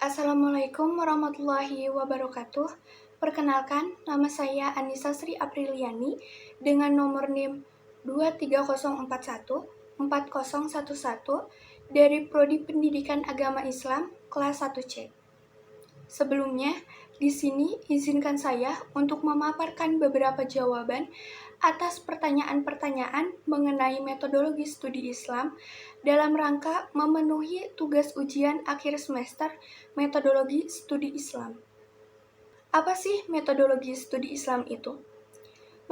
Assalamualaikum warahmatullahi wabarakatuh. Perkenalkan, nama saya Anissa Sri Apriliani dengan nomor NIM 230414011 dari Prodi Pendidikan Agama Islam kelas 1C. Sebelumnya, di sini izinkan saya untuk memaparkan beberapa jawaban atas pertanyaan-pertanyaan mengenai metodologi studi Islam dalam rangka memenuhi tugas ujian akhir semester metodologi studi Islam. Apa sih metodologi studi Islam itu?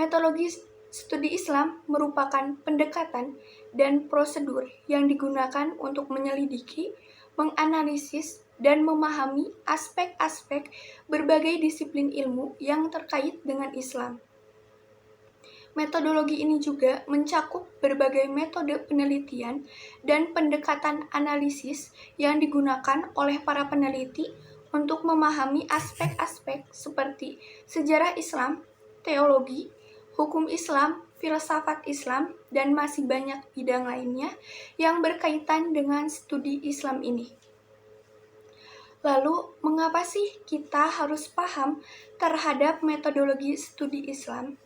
Metodologi studi Islam merupakan pendekatan dan prosedur yang digunakan untuk menyelidiki, menganalisis, dan memahami aspek-aspek berbagai disiplin ilmu yang terkait dengan Islam. Metodologi ini juga mencakup berbagai metode penelitian dan pendekatan analisis yang digunakan oleh para peneliti untuk memahami aspek-aspek seperti sejarah Islam, teologi, hukum Islam, filsafat Islam, dan masih banyak bidang lainnya yang berkaitan dengan studi Islam ini. Lalu, mengapa sih kita harus paham terhadap metodologi studi Islam?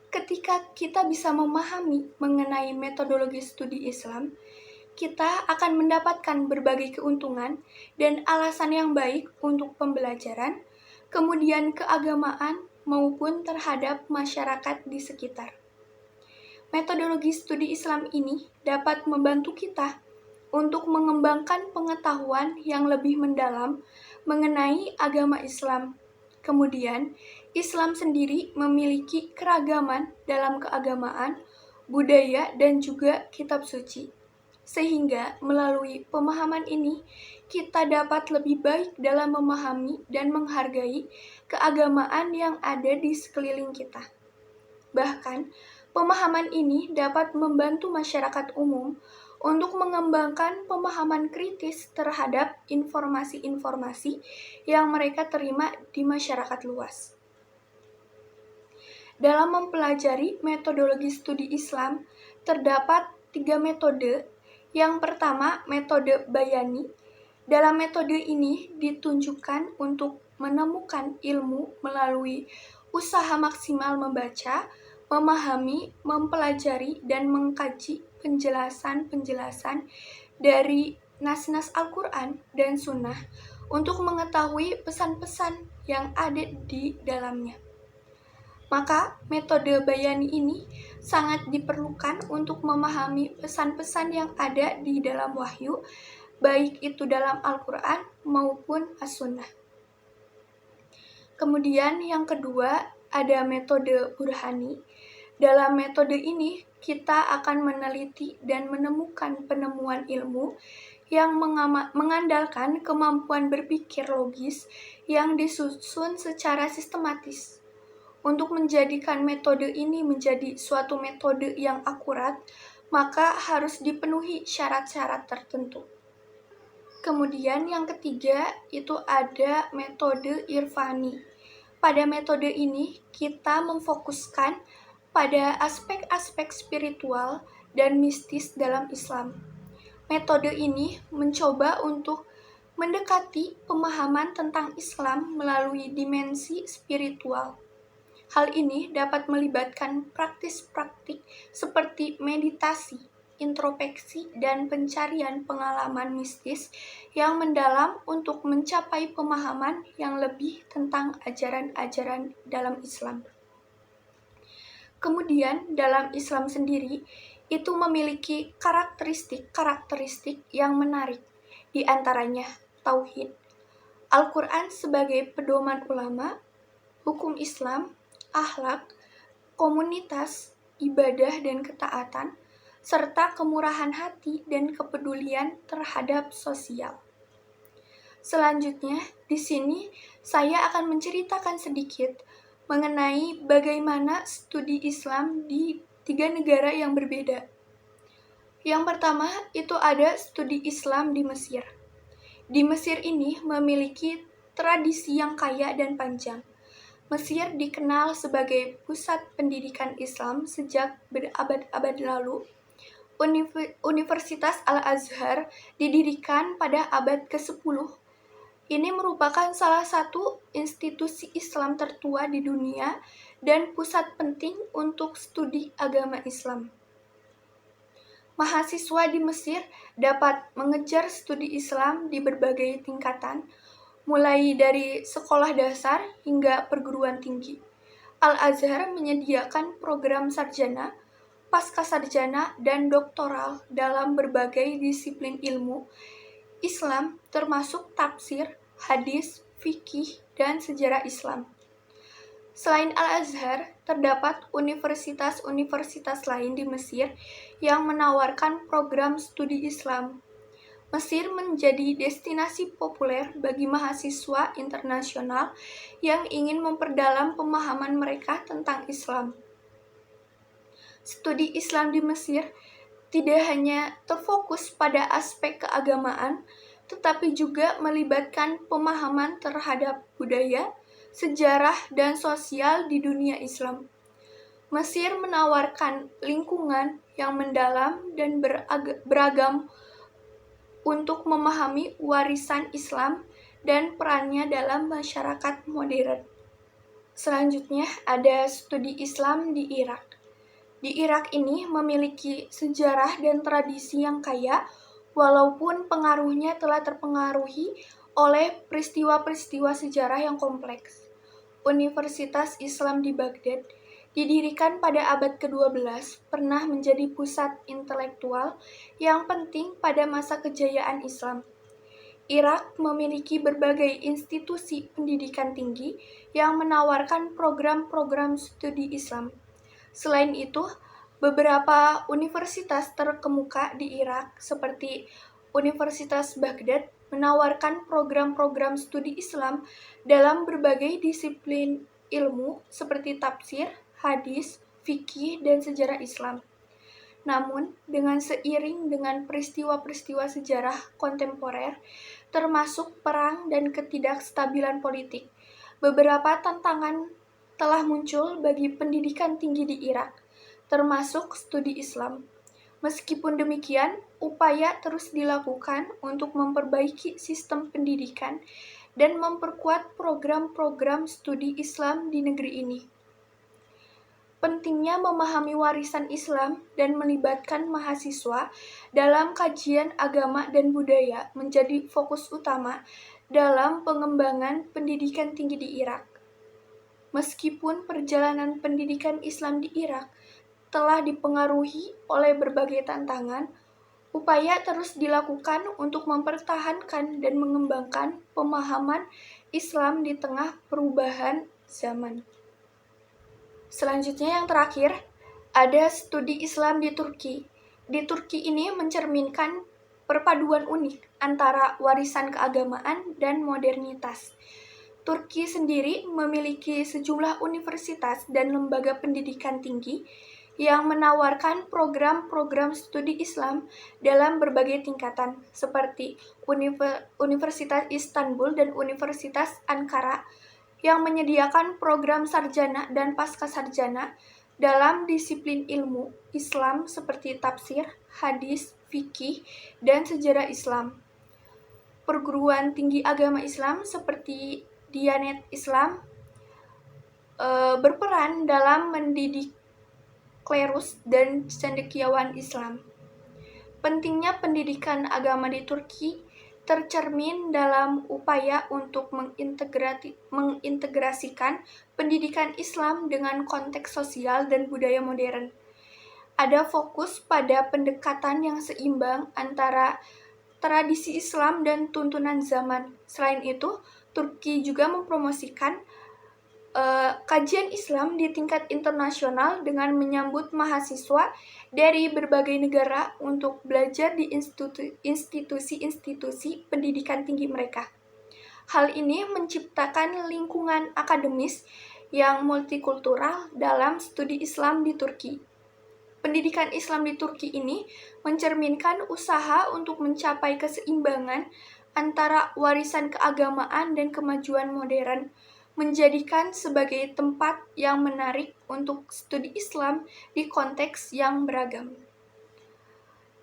Ketika kita bisa memahami mengenai metodologi studi Islam, kita akan mendapatkan berbagai keuntungan dan alasan yang baik untuk pembelajaran, kemudian keagamaan, maupun terhadap masyarakat di sekitar. Metodologi studi Islam ini dapat membantu kita untuk mengembangkan pengetahuan yang lebih mendalam mengenai agama Islam. Kemudian, Islam sendiri memiliki keragaman dalam keagamaan, budaya, dan juga kitab suci. Sehingga melalui pemahaman ini, kita dapat lebih baik dalam memahami dan menghargai keagamaan yang ada di sekeliling kita. Bahkan, pemahaman ini dapat membantu masyarakat umum untuk mengembangkan pemahaman kritis terhadap informasi-informasi yang mereka terima di masyarakat luas. Dalam mempelajari metodologi studi Islam, terdapat 3 metode. Yang pertama, metode bayani. Dalam metode ini ditunjukkan untuk menemukan ilmu melalui usaha maksimal membaca, memahami, mempelajari, dan mengkaji penjelasan-penjelasan dari nas-nas Al-Quran dan Sunnah untuk mengetahui pesan-pesan yang ada di dalamnya. Maka metode bayani ini sangat diperlukan untuk memahami pesan-pesan yang ada di dalam wahyu, baik itu dalam Al-Quran maupun As-Sunnah. Kemudian yang kedua ada metode burhani. Dalam metode ini kita akan meneliti dan menemukan penemuan ilmu yang mengandalkan kemampuan berpikir logis yang disusun secara sistematis. Untuk menjadikan metode ini menjadi suatu metode yang akurat, maka harus dipenuhi syarat-syarat tertentu. Kemudian yang ketiga itu ada metode irfani. Pada metode ini kita memfokuskan pada aspek-aspek spiritual dan mistis dalam Islam. Metode ini mencoba untuk mendekati pemahaman tentang Islam melalui dimensi spiritual. Hal ini dapat melibatkan praktis-praktik seperti meditasi, introspeksi, dan pencarian pengalaman mistis yang mendalam untuk mencapai pemahaman yang lebih tentang ajaran-ajaran dalam Islam. Kemudian, dalam Islam sendiri, itu memiliki karakteristik yang menarik, di antaranya tauhid, Al-Quran sebagai pedoman ulama, hukum Islam, akhlak, komunitas, ibadah dan ketaatan, serta kemurahan hati dan kepedulian terhadap sosial. Selanjutnya, di sini saya akan menceritakan sedikit mengenai bagaimana studi Islam di 3 negara yang berbeda. Yang pertama, itu ada studi Islam di Mesir. Di Mesir ini memiliki tradisi yang kaya dan panjang. Mesir dikenal sebagai pusat pendidikan Islam sejak berabad-abad lalu. Universitas Al-Azhar didirikan pada abad ke-10 Ini merupakan salah satu institusi Islam tertua di dunia dan pusat penting untuk studi agama Islam. Mahasiswa di Mesir dapat mengejar studi Islam di berbagai tingkatan, mulai dari sekolah dasar hingga perguruan tinggi. Al-Azhar menyediakan program sarjana, pascasarjana, dan doktoral dalam berbagai disiplin ilmu Islam termasuk tafsir, hadis, fikih, dan sejarah Islam. Selain Al-Azhar, terdapat universitas-universitas lain di Mesir yang menawarkan program studi Islam. Mesir menjadi destinasi populer bagi mahasiswa internasional yang ingin memperdalam pemahaman mereka tentang Islam. Studi Islam di Mesir tidak hanya terfokus pada aspek keagamaan, tetapi juga melibatkan pemahaman terhadap budaya, sejarah, dan sosial di dunia Islam. Mesir menawarkan lingkungan yang mendalam dan beragam untuk memahami warisan Islam dan perannya dalam masyarakat modern. Selanjutnya ada studi Islam di Irak. Di Irak ini memiliki sejarah dan tradisi yang kaya, walaupun pengaruhnya telah terpengaruhi oleh peristiwa-peristiwa sejarah yang kompleks. Universitas Islam di Baghdad, didirikan pada abad ke-12, pernah menjadi pusat intelektual yang penting pada masa kejayaan Islam. Irak memiliki berbagai institusi pendidikan tinggi yang menawarkan program-program studi Islam. Selain itu, beberapa universitas terkemuka di Irak seperti Universitas Baghdad menawarkan program-program studi Islam dalam berbagai disiplin ilmu seperti tafsir, hadis, fikih, dan sejarah Islam. Namun, dengan seiring dengan peristiwa-peristiwa sejarah kontemporer, termasuk perang dan ketidakstabilan politik, beberapa tantangan telah muncul bagi pendidikan tinggi di Irak, termasuk studi Islam. Meskipun demikian, upaya terus dilakukan untuk memperbaiki sistem pendidikan dan memperkuat program-program studi Islam di negeri ini. Pentingnya memahami warisan Islam dan melibatkan mahasiswa dalam kajian agama dan budaya menjadi fokus utama dalam pengembangan pendidikan tinggi di Irak. Meskipun perjalanan pendidikan Islam di Irak telah dipengaruhi oleh berbagai tantangan, upaya terus dilakukan untuk mempertahankan dan mengembangkan pemahaman Islam di tengah perubahan zaman. Selanjutnya yang terakhir, ada studi Islam di Turki. Di Turki ini mencerminkan perpaduan unik antara warisan keagamaan dan modernitas. Turki sendiri memiliki sejumlah universitas dan lembaga pendidikan tinggi yang menawarkan program-program studi Islam dalam berbagai tingkatan, seperti Universitas Istanbul dan Universitas Ankara, yang menyediakan program sarjana dan pascasarjana dalam disiplin ilmu Islam seperti tafsir, hadis, fikih, dan sejarah Islam. Perguruan tinggi agama Islam seperti Diyanet Islam berperan dalam mendidik klerus dan cendekiawan Islam. Pentingnya pendidikan agama di Turki tercermin dalam upaya untuk mengintegrasikan pendidikan Islam dengan konteks sosial dan budaya modern. Ada fokus pada pendekatan yang seimbang antara tradisi Islam dan tuntunan zaman. Selain itu, Turki juga mempromosikan kajian Islam di tingkat internasional dengan menyambut mahasiswa dari berbagai negara untuk belajar di institusi-institusi pendidikan tinggi mereka. Hal ini menciptakan lingkungan akademis yang multikultural dalam studi Islam di Turki. Pendidikan Islam di Turki ini mencerminkan usaha untuk mencapai keseimbangan antara warisan keagamaan dan kemajuan modern, menjadikan sebagai tempat yang menarik untuk studi Islam di konteks yang beragam.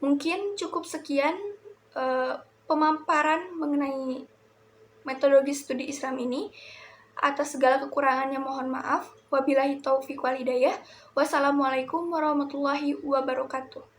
Mungkin cukup sekian pemaparan mengenai metodologi studi Islam ini. Atas segala kekurangannya mohon maaf. Wabillahi taufiq wal hidayah. Wassalamualaikum warahmatullahi wabarakatuh.